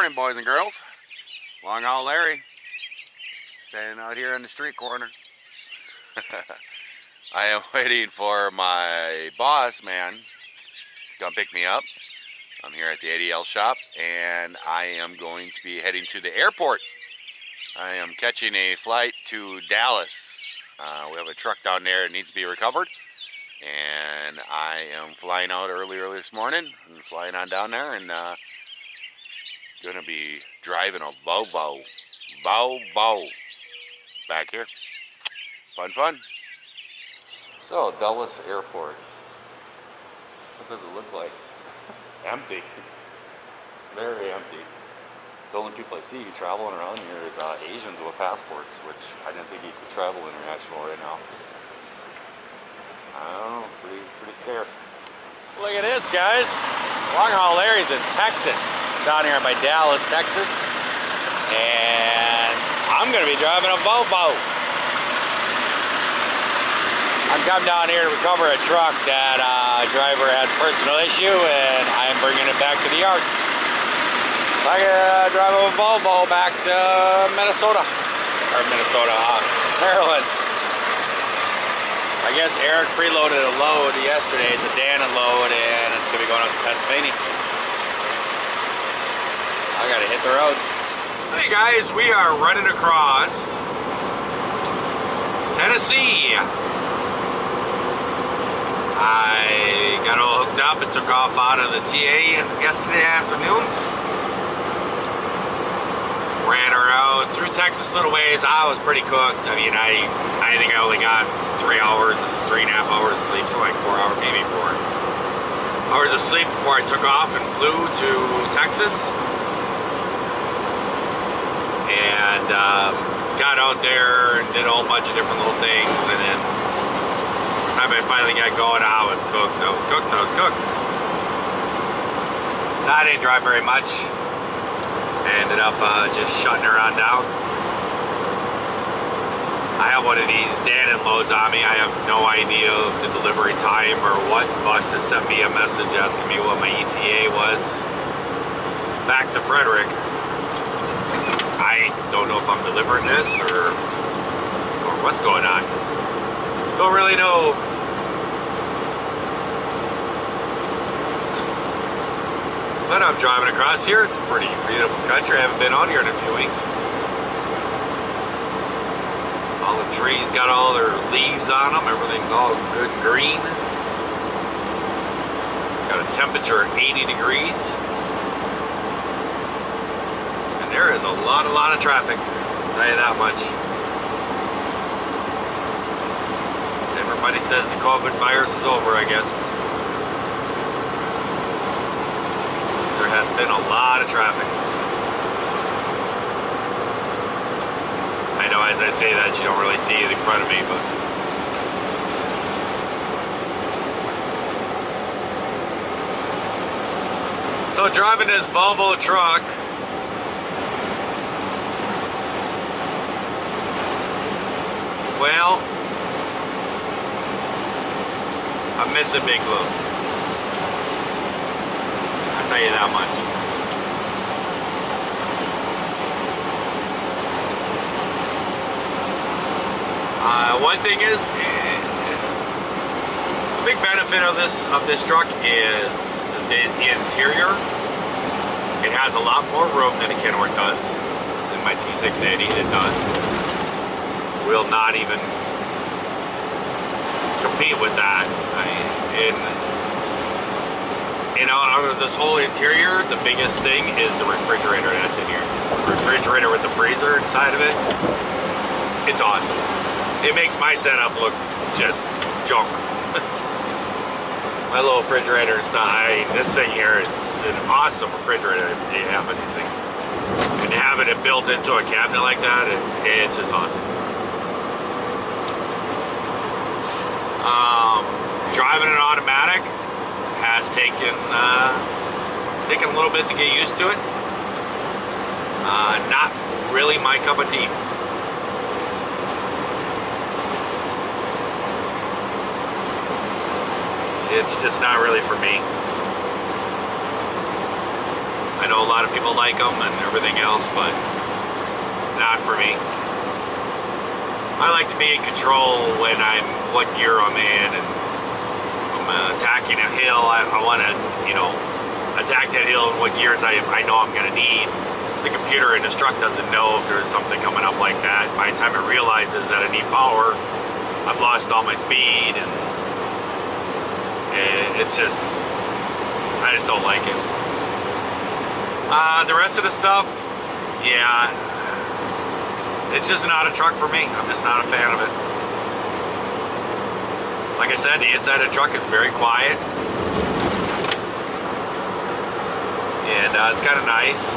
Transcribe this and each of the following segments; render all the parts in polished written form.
morning, boys and girls. Long Haul Larry, standing out here in the street corner. I am waiting for my boss man to come pick me up. I'm here at the ADL shop, and I am going to be heading to the airport. I am catching a flight to Dallas. We have a truck down there that needs to be recovered, and I am flying out early this morning and flying on down there, and gonna be driving a Volvo back here. Fun. So, Dallas Airport. What does it look like? Empty. Very empty. The only people I see traveling around here is Asians with passports, which I didn't think you could travel international right now. I don't know, pretty scarce. Look at this, guys. Long Haul Larry's in Texas. Down here by Dallas, Texas. And I'm going to be driving a Volvo. I'm coming down here to recover a truck that a driver has a personal issue, and I'm bringing it back to the yard. So I can drive a Volvo back to Maryland. I guess Eric preloaded a load yesterday. It's a Dannon load, and it's going to be going up to Pennsylvania. I got to hit the road. Hey guys, we are running across Tennessee. I got all hooked up and took off out of the TA yesterday afternoon. Ran around through Texas a little ways. I was pretty cooked. I mean, I think I only got 3 hours, 3.5 hours of sleep, so like 4 hours, maybe 4 hours of sleep before I took off and flew to Texas. And got out there and did a whole bunch of different little things, and then by the time I finally got going, I was cooked. So I didn't drive very much. I ended up just shutting around down. I have one of these Dannon loads on me. I have no idea the delivery time or what. Boss just sent me a message asking me what my ETA was back to Frederick. I don't know if I'm delivering this or what's going on. Don't really know. But I'm driving across here. It's a pretty beautiful country. I haven't been out here in a few weeks. All the trees got all their leaves on them. Everything's all good and green. Got a temperature of 80 degrees. There is a lot of traffic, I'll tell you that much. Everybody says the COVID virus is over, I guess. There has been a lot of traffic. I know as I say that you don't really see it in front of me, but so driving this Volvo truck, well, I'm missing Big Blue. I'll tell you that much. One thing is, the big benefit of this truck is the interior. It has a lot more room than a Kenworth does. In my T680, it does. Will not even compete with that. Out of this whole interior, the biggest thing is the refrigerator that's in here. The refrigerator with the freezer inside of it. It's awesome. It makes my setup look just junk. My little refrigerator is not. This thing here is an awesome refrigerator they have in these things. And having it built into a cabinet like that, it's just awesome. Driving an automatic has taken a little bit to get used to it. Not really my cup of tea. It's just not really for me. I know a lot of people like them and everything else, but it's not for me. I like to be in control when what gear I'm in, and I'm attacking a hill. I want to, you know, attack that hill in what gears I know I'm going to need. The computer in this truck doesn't know if there's something coming up like that. By the time it realizes that I need power, I've lost all my speed, and it's just, I just don't like it. The rest of the stuff, yeah, it's just not a truck for me. I'm just not a fan of it. Like I said, the inside of the truck is very quiet. And it's kind of nice.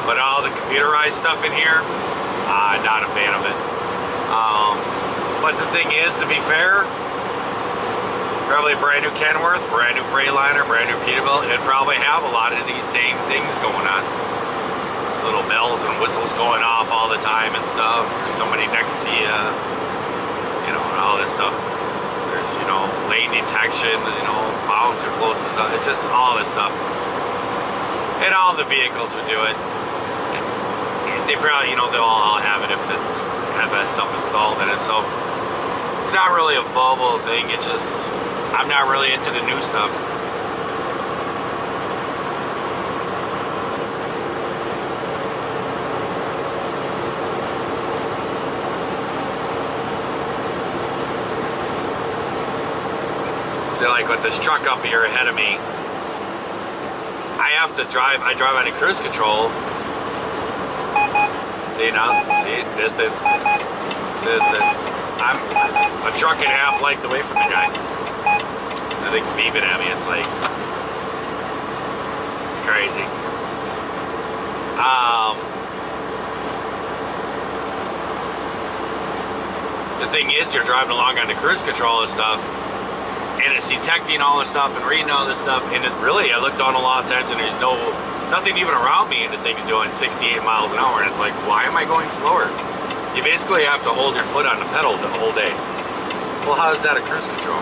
But all the computerized stuff in here, not a fan of it. But the thing is, to be fair, probably a brand new Kenworth, brand new Freightliner, brand new Peterbilt, it'd probably have a lot of these same things going on. There's little bells and whistles going off all the time and stuff. There's somebody next to you, you know, and all this stuff. There's, you know, lane detection, you know, phones are close and stuff. It's just all this stuff. And all the vehicles would do it. They probably, you know, they'll all have it if it's have that stuff installed in it. So it's not really a Volvo thing. It's just, I'm not really into the new stuff. So like with this truck up here ahead of me, I have to drive, I drive on a cruise control. See now, see, distance. I'm a truck and a half length away from the guy. I think it's beeping at me, it's like, it's crazy. The thing is, you're driving along on the cruise control and stuff, and it's detecting all this stuff and reading all this stuff, and it really, I looked on a lot of times and there's nothing even around me, and the thing's doing 68 miles an hour, and it's like, why am I going slower? You basically have to hold your foot on the pedal the whole day. Well, how is that a cruise control?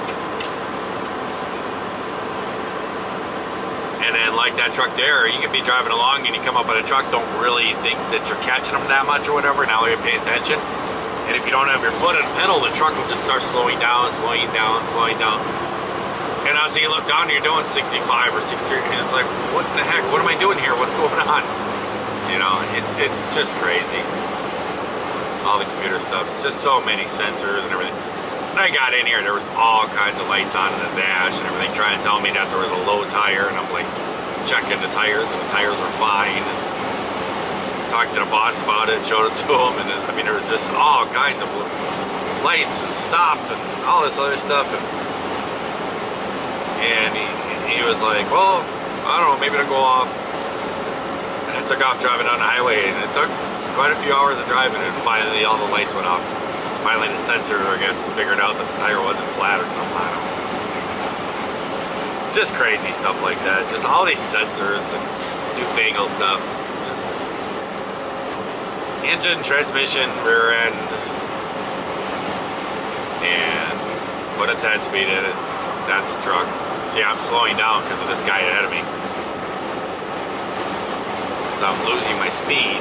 And then like that truck there, you could be driving along and you come up on a truck, don't really think that you're catching them that much or whatever, now you're paying attention. And if you don't have your foot on the pedal, the truck will just start slowing down. And as you look down, you're doing 65 or 63, and it's like, what the heck? What am I doing here? What's going on? You know, it's just crazy. All the computer stuff. It's just so many sensors and everything. When I got in here, there was all kinds of lights on in the dash and everything, trying to tell me that there was a low tire, and I'm like checking the tires, and the tires are fine. And talked to the boss about it, showed it to him, and I mean, there was just all kinds of lights and stop and all this other stuff. And he was like, well, I don't know, maybe it'll go off. And I took off driving down the highway, and it took quite a few hours of driving, and finally all the lights went off. Finally the sensor, I guess, figured out that the tire wasn't flat or something, I don't know. Just crazy stuff like that. Just all these sensors and newfangled stuff. Just engine, transmission, rear end, and put a 10 speed in it. That's a truck. See, I'm slowing down because of this guy ahead of me. So I'm losing my speed.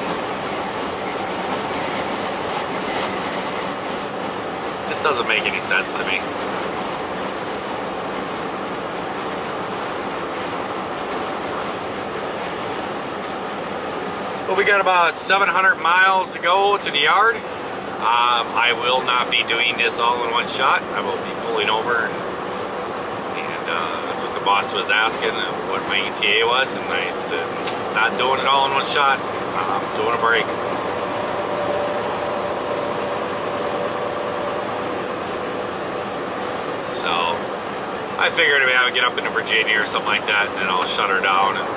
Just doesn't make any sense to me. Well, we got about 700 miles to go to the yard. I will not be doing this all in one shot. I will be pulling over, and that's what the boss was asking, what my ETA was, and I said, not doing it all in one shot. I'm doing a break. So I figured maybe I would get up into Virginia or something like that, and then I'll shut her down and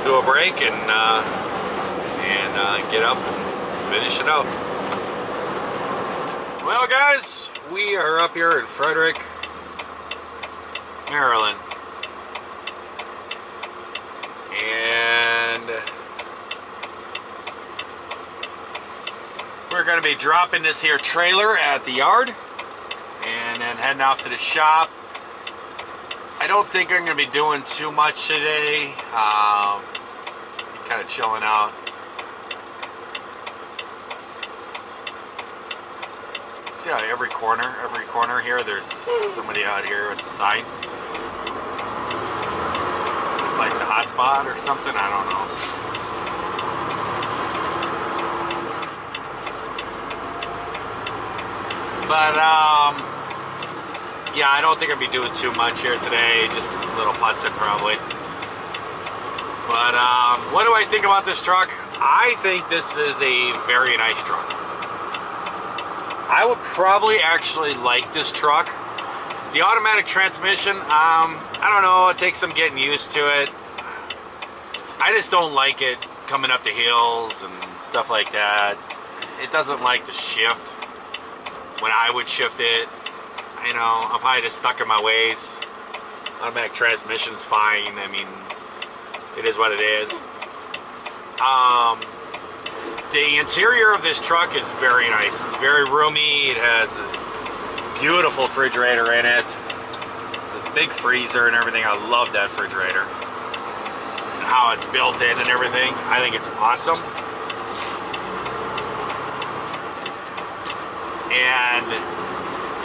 do a break and get up and finish it out. Well, guys, we are up here in Frederick, Maryland, and we're going to be dropping this here trailer at the yard and then heading off to the shop I don't think I'm going to be doing too much today. Kind of chilling out. See how every corner here, there's somebody out here with the sign. Is this like the hot spot or something? I don't know. But, yeah, I don't think I'll be doing too much here today. Just a little putzing probably. But, what do I think about this truck? I think this is a very nice truck. I would probably actually like this truck. The automatic transmission, I don't know, it takes some getting used to it. I just don't like it coming up the hills and stuff like that. It doesn't like the shift. When I would shift it, you know, I'm probably just stuck in my ways. Automatic transmission's fine. I mean, it is what it is. The interior of this truck is very nice. It's very roomy. It has a beautiful refrigerator in it. This big freezer and everything. I love that refrigerator. And how it's built in and everything. I think it's awesome. And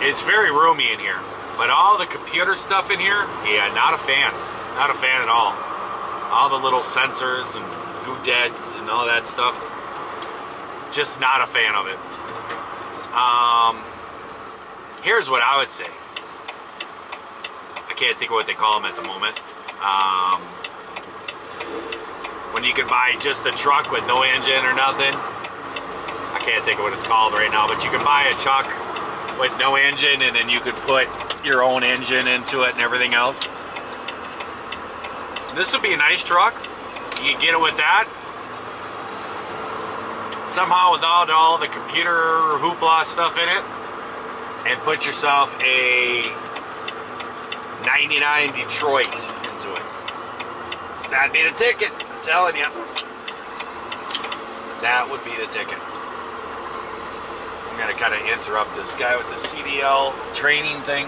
it's very roomy in here. But all the computer stuff in here, yeah, not a fan. Not a fan at all. All the little sensors and doodads and all that stuff. Just not a fan of it. Here's what I would say. I can't think of what they call them at the moment. When you can buy just a truck with no engine or nothing. I can't think of what it's called right now, but you can buy a truck with no engine and then you could put your own engine into it and everything else. This would be a nice truck. You can get it with that. Somehow without all the computer hoopla stuff in it, and put yourself a 99 Detroit into it. That'd be the ticket, I'm telling you. That would be the ticket. I'm gonna kind of interrupt this guy with the CDL training thing.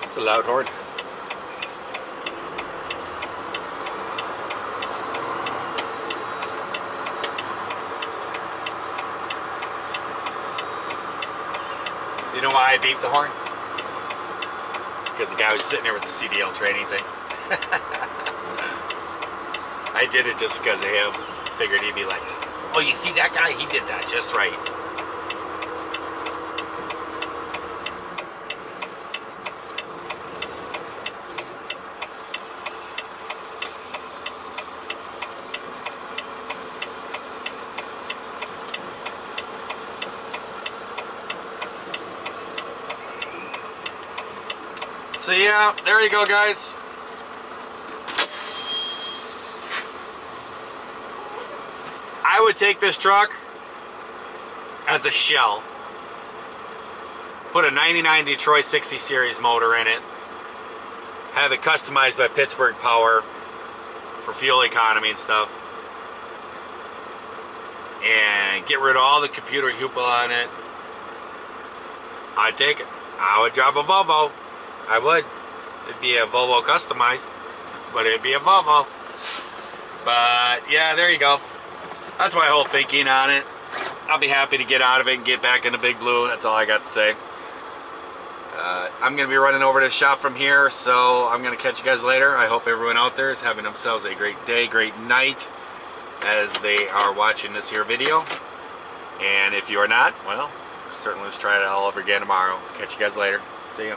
It's a loud horn. You know why I beeped the horn? Because the guy was sitting there with the CDL training thing. I did it just because of him. Figured he'd be like, oh, you see that guy? He did that just right. So yeah, there you go, guys. I would take this truck as a shell, put a 99 Detroit 60 series motor in it, have it customized by Pittsburgh Power for fuel economy and stuff, and get rid of all the computer hoopla on it. I'd take it. I would drive a Volvo. I would. It'd be a Volvo customized, but it'd be a Volvo. But yeah, there you go. That's my whole thinking on it. I'll be happy to get out of it and get back into Big Blue. That's all I got to say. I'm going to be running over to the shop from here, so I'm going to catch you guys later. I hope everyone out there is having themselves a great day, great night, as they are watching this here video. And if you are not, well, certainly let's try it all over again tomorrow. Catch you guys later. See ya.